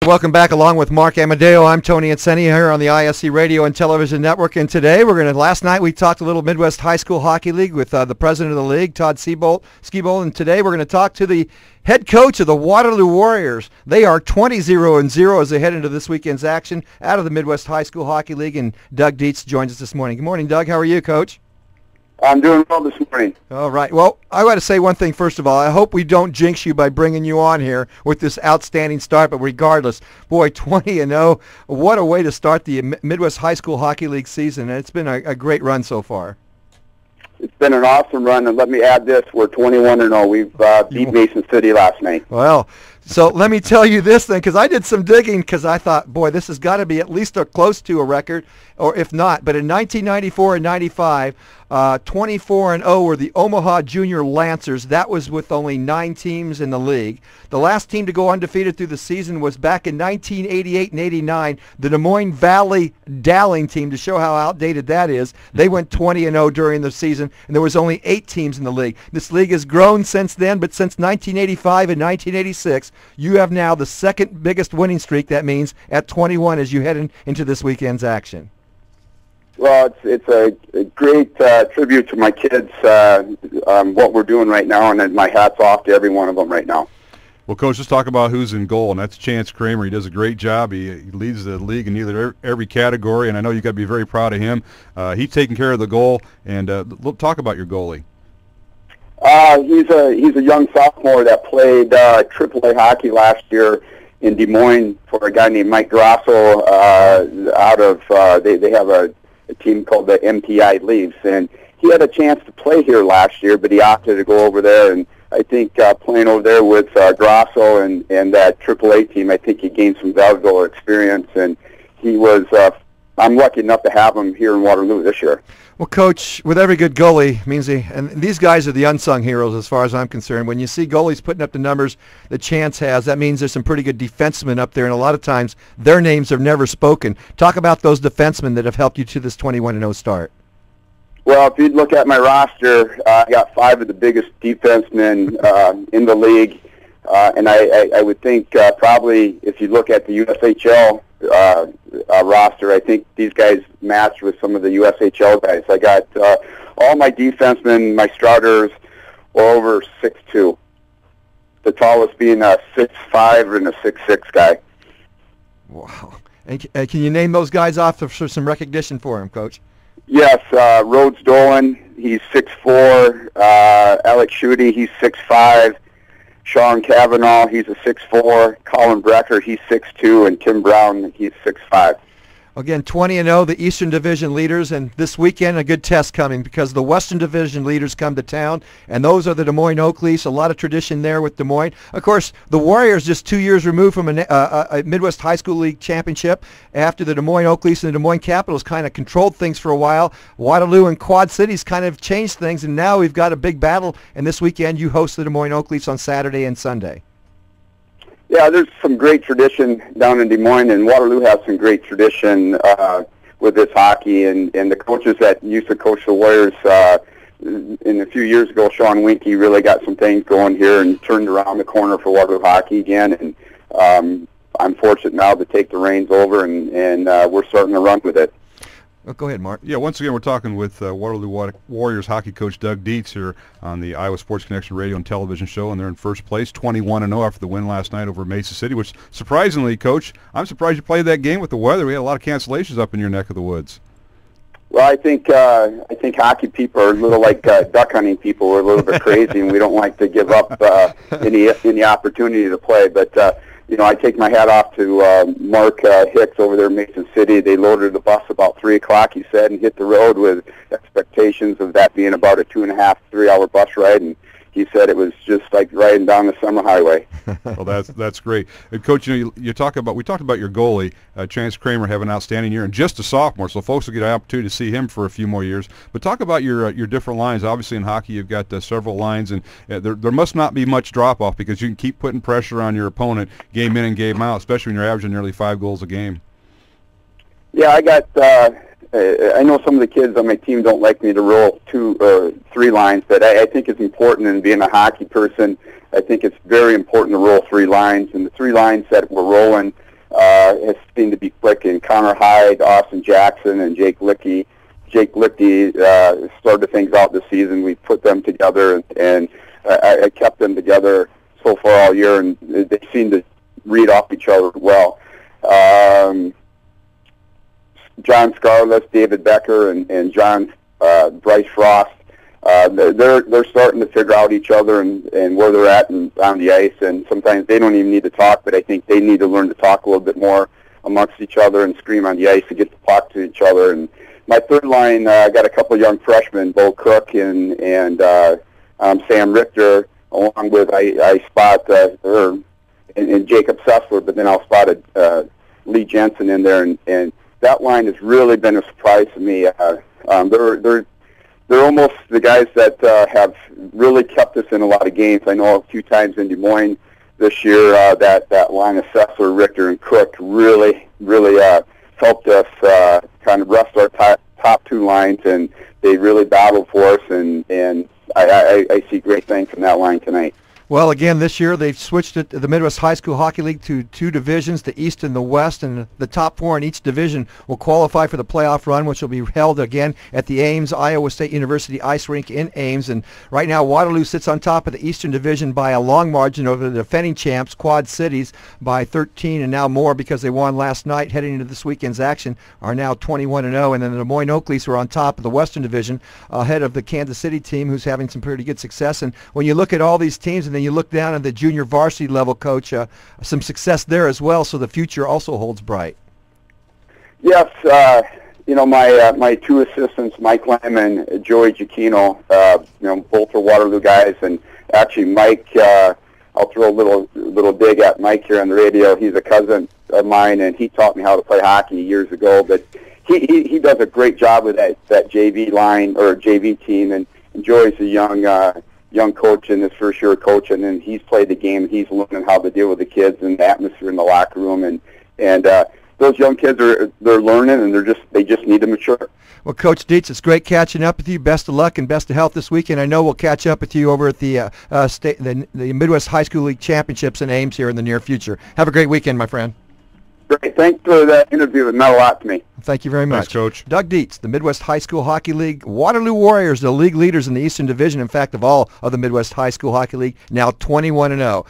Welcome back along with Mark Amadeo. I'm Tony Inseni here on the ISC Radio and Television Network. And today last night we talked a little Midwest High School Hockey League with the president of the league, Todd Skibolt. And today we're going to talk to the head coach of the Waterloo Warriors. They are 20-0-0 as they head into this weekend's action out of the Midwest High School Hockey League. And Doug Dietz joins us this morning. Good morning, Doug. How are you, Coach? I'm doing well this morning. All right. Well, I got to say one thing first of all. I hope we don't jinx you by bringing you on here with this outstanding start. But regardless, boy, 20-0. What a way to start the Midwest High School Hockey League season. And it's been a great run so far. It's been an awesome run, and let me add this: we're 21-0. We've beat Mason City last night. Well, so let me tell you this then, because I did some digging, because I thought, boy, this has got to be at least close to a record, or if not. But in 1994 and 95, 24-0 were the Omaha Junior Lancers. That was with only 9 teams in the league. The last team to go undefeated through the season was back in 1988 and 89, the Des Moines Valley Dowling team. To show how outdated that is, they went 20-0 during the season, and there was only 8 teams in the league. This league has grown since then, but since 1985 and 1986, you have now the second biggest winning streak, that means, at 21 as you head into this weekend's action. Well, it's a great tribute to my kids, what we're doing right now, and my hat's off to every one of them right now. Well, Coach, let's talk about who's in goal, and that's Chance Kramer. He does a great job. He leads the league in every category, and I know you've got to be very proud of him. He's taking care of the goal, and talk about your goalie. He's a young sophomore that played AAA hockey last year in Des Moines for a guy named Mike Grosso out of they have a team called the MTI Leafs, and he had a chance to play here last year, but he opted to go over there, and I think playing over there with Grosso and that AAA team, I think he gained some valuable experience, and he was I'm lucky enough to have him here in Waterloo this year. Well, Coach, with every good goalie, and these guys are the unsung heroes as far as I'm concerned. When you see goalies putting up the numbers that Chance has, that means there's some pretty good defensemen up there, and a lot of times their names are never spoken. Talk about those defensemen that have helped you to this 21-0 start. Well, if you look at my roster, I got 5 of the biggest defensemen in the league, and I would think probably if you look at the USHL roster, I think these guys match with some of the USHL guys. I got all my defensemen, my starters, are over 6'2", the tallest being a 6'5" and a 6'6" guy. Wow. And can you name those guys off for some recognition for him, Coach? Yes, Rhodes Dolan, he's 6'4", Alex Schutte, he's 6'5", Sean Cavanaugh, he's a 6'4", Colin Brecker, he's 6'2", and Tim Brown, he's 6'5". Again, 20-0, the Eastern Division leaders, and this weekend a good test coming because the Western Division leaders come to town, and those are the Des Moines Oak Leafs. A lot of tradition there with Des Moines. Of course, the Warriors just 2 years removed from a Midwest High School League championship after the Des Moines Oak Leafs and the Des Moines Capitals kind of controlled things for a while. Waterloo and Quad Cities kind of changed things, and now we've got a big battle, and this weekend you host the Des Moines Oak Leafs on Saturday and Sunday. Yeah, there's some great tradition down in Des Moines, and Waterloo has some great tradition with this hockey. And the coaches that used to coach the Warriors in a few years ago, Sean Winky, really got some things going here and turned around the corner for Waterloo hockey again. And I'm fortunate now to take the reins over, and we're starting to run with it. Oh, go ahead, Mark. Yeah, once again, we're talking with Waterloo Warriors hockey coach Doug Dietz here on the Iowa Sports Connection radio and television show, and they're in first place, 21-0 after the win last night over Mesa City, which surprisingly, Coach, I'm surprised you played that game with the weather. We had a lot of cancellations up in your neck of the woods. Well, I think hockey people are a little like duck hunting people. We're a little bit crazy, and we don't like to give up any opportunity to play, but you know, I take my hat off to Mark Hicks over there in Mason City. They loaded the bus about 3 o'clock, he said, and hit the road with expectations of that being about a 2.5, 3-hour bus ride. And he said it was just like riding down the summer highway. Well, that's great. And Coach, you know, we talked about your goalie, Chance Kramer, having an outstanding year, and just a sophomore, so folks will get an opportunity to see him for a few more years. But talk about your different lines. Obviously, in hockey, you've got several lines, and there must not be much drop-off because you can keep putting pressure on your opponent game in and game out, especially when you're averaging nearly 5 goals a game. Yeah, I got I know some of the kids on my team don't like me to roll 2 or 3 lines, but I think it's important in being a hockey person. I think it's very important to roll 3 lines, and the 3 lines that we're rolling Connor Hyde, Austin Jackson, and Jake Lickey. Jake Lickey started things out this season. We put them together, and I kept them together so far all year, and they seem to read off each other well. John Scarlett, David Becker, and John Bryce Frost. They're starting to figure out each other and where they're at and on the ice, and sometimes they don't even need to talk, but I think they need to learn to talk a little bit more amongst each other and scream on the ice to get to talk to each other. And my third line, I got a couple of young freshmen, Bo Cook and Sam Richter, along with I spot and Jacob Sessler, but then I'll spot Lee Jensen in there, and that line has really been a surprise to me. They're almost the guys that have really kept us in a lot of games. I know a few times in Des Moines this year that line of Sessler, Richter, and Cook really helped us kind of rest our top two lines, and they really battled for us, and I see great things from that line tonight. Well, again, this year they've switched it, the Midwest High School Hockey League, to two divisions, the East and the West, and the top four in each division will qualify for the playoff run, which will be held again at the Ames Iowa State University Ice Rink in Ames. And right now, Waterloo sits on top of the Eastern Division by a long margin over the defending champs, Quad Cities, by 13 and now more because they won last night. Heading into this weekend's action, are now 21-0, and then the Des Moines Oakleys are on top of the Western Division, ahead of the Kansas City team, who's having some pretty good success. And when you look at all these teams, and then you look down at the junior varsity level, Coach, some success there as well, so the future also holds bright. Yes, my two assistants, Mike Lamb and Joey Giacchino, both are Waterloo guys, and actually Mike, I'll throw a little dig at Mike here on the radio. He's a cousin of mine, and he taught me how to play hockey years ago, but he does a great job with that JV line or JV team, and Joey's a young coach in his first year of coaching, and he's played the game, and he's learning how to deal with the kids and the atmosphere in the locker room, and those young kids they're learning, and they just need to mature. Well, Coach Dietz, it's great catching up with you. Best of luck and best of health this weekend. I know we'll catch up with you over at the the Midwest High School League Championships in Ames here in the near future. Have a great weekend, my friend. Great. Thanks for that interview. It meant a lot to me. Thank you very much. Thanks, Coach. Doug Dietz, the Midwest High School Hockey League. Waterloo Warriors, the league leaders in the Eastern Division, in fact, of all of the Midwest High School Hockey League, now 21-0.